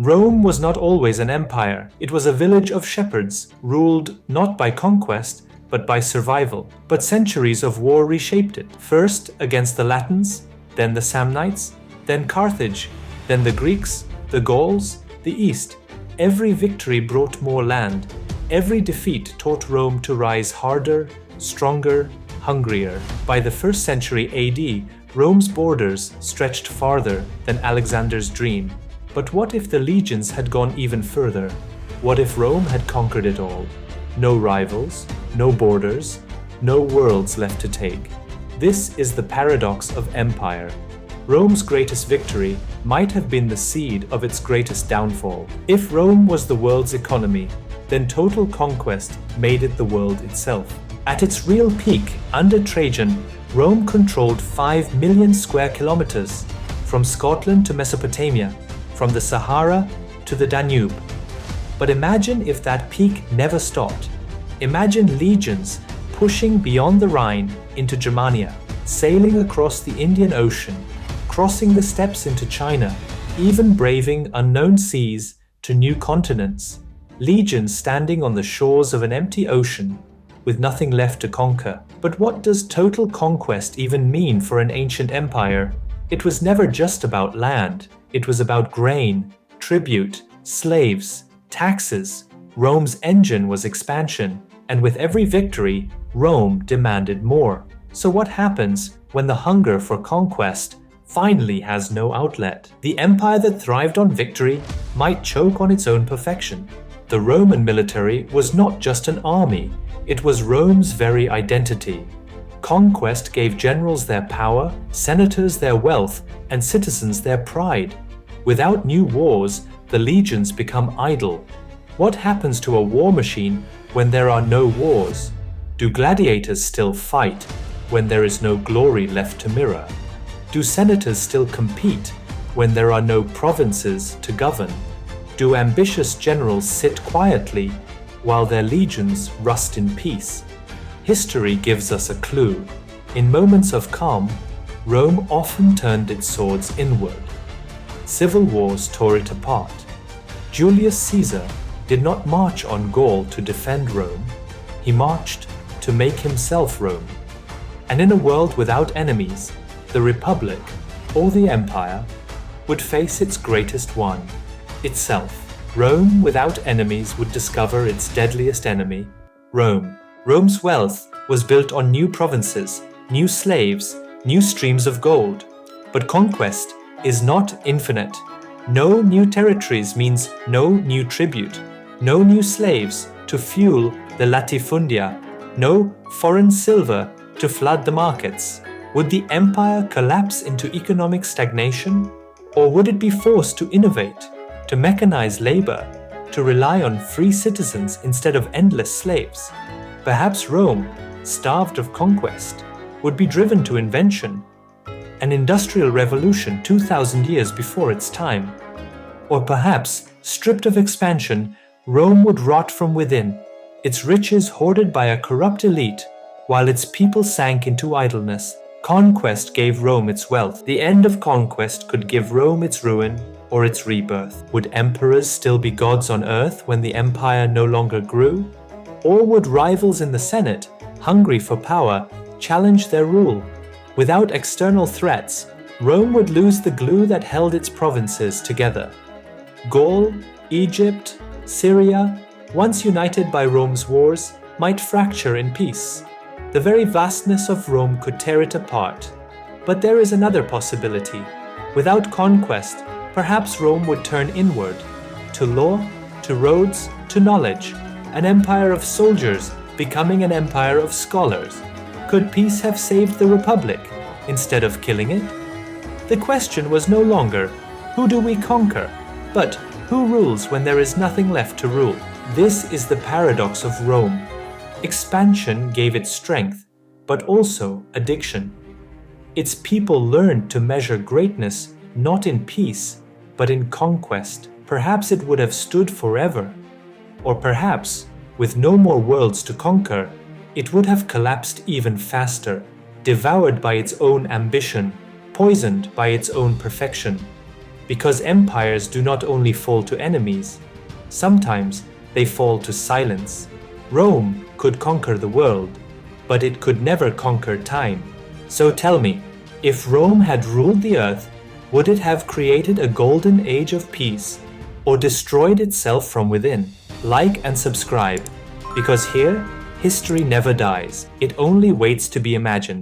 Rome was not always an empire. It was a village of shepherds, ruled not by conquest, but by survival. But centuries of war reshaped it. First against the Latins, then the Samnites, then Carthage, then the Greeks, the Gauls, the East. Every victory brought more land. Every defeat taught Rome to rise harder, stronger, hungrier. By the 1st century AD, Rome's borders stretched farther than Alexander's dream. But what if the legions had gone even further? What if Rome had conquered it all? No rivals, no borders, no worlds left to take. This is the paradox of empire. Rome's greatest victory might have been the seed of its greatest downfall. If Rome was the world's economy, then total conquest made it the world itself. At its real peak, under Trajan, Rome controlled 5 million square kilometers, from Scotland to Mesopotamia, from the Sahara to the Danube. But imagine if that peak never stopped. Imagine legions pushing beyond the Rhine into Germania, sailing across the Indian Ocean, crossing the steppes into China, even braving unknown seas to new continents. Legions standing on the shores of an empty ocean, with nothing left to conquer. But what does total conquest even mean for an ancient empire? It was never just about land. It was about grain, tribute, slaves, taxes. Rome's engine was expansion, and with every victory, Rome demanded more. So what happens when the hunger for conquest finally has no outlet? The empire that thrived on victory might choke on its own perfection. The Roman military was not just an army, it was Rome's very identity. Conquest gave generals their power, senators their wealth, and citizens their pride. Without new wars, the legions become idle. What happens to a war machine when there are no wars? Do gladiators still fight when there is no glory left to mirror? Do senators still compete when there are no provinces to govern? Do ambitious generals sit quietly while their legions rust in peace? History gives us a clue. In moments of calm, Rome often turned its swords inward. Civil wars tore it apart. Julius Caesar did not march on Gaul to defend Rome. He marched to make himself Rome. And in a world without enemies, the Republic, or the Empire, would face its greatest one, itself. Rome without enemies would discover its deadliest enemy, Rome. Rome's wealth was built on new provinces, new slaves, new streams of gold. But conquest is not infinite. No new territories means no new tribute, no new slaves to fuel the latifundia, no foreign silver to flood the markets. Would the empire collapse into economic stagnation? Or would it be forced to innovate, to mechanize labor, to rely on free citizens instead of endless slaves? Perhaps Rome, starved of conquest, would be driven to invention, an industrial revolution 2,000 years before its time. Or perhaps, stripped of expansion, Rome would rot from within, its riches hoarded by a corrupt elite, while its people sank into idleness. Conquest gave Rome its wealth. The end of conquest could give Rome its ruin or its rebirth. Would emperors still be gods on earth when the empire no longer grew? Or would rivals in the Senate, hungry for power, challenge their rule? Without external threats, Rome would lose the glue that held its provinces together. Gaul, Egypt, Syria, once united by Rome's wars, might fracture in peace. The very vastness of Rome could tear it apart. But there is another possibility. Without conquest, perhaps Rome would turn inward, to law, to roads, to knowledge, an empire of soldiers becoming an empire of scholars. Could peace have saved the Republic instead of killing it? The question was no longer, who do we conquer? But who rules when there is nothing left to rule? This is the paradox of Rome. Expansion gave it strength, but also addiction. Its people learned to measure greatness not in peace, but in conquest. Perhaps it would have stood forever. Or perhaps, with no more worlds to conquer, it would have collapsed even faster, devoured by its own ambition, poisoned by its own perfection. Because empires do not only fall to enemies, sometimes they fall to silence. Rome could conquer the world, but it could never conquer time. So tell me, if Rome had ruled the earth, would it have created a golden age of peace, or destroyed itself from within? Like and subscribe, because here, history never dies. It only waits to be imagined.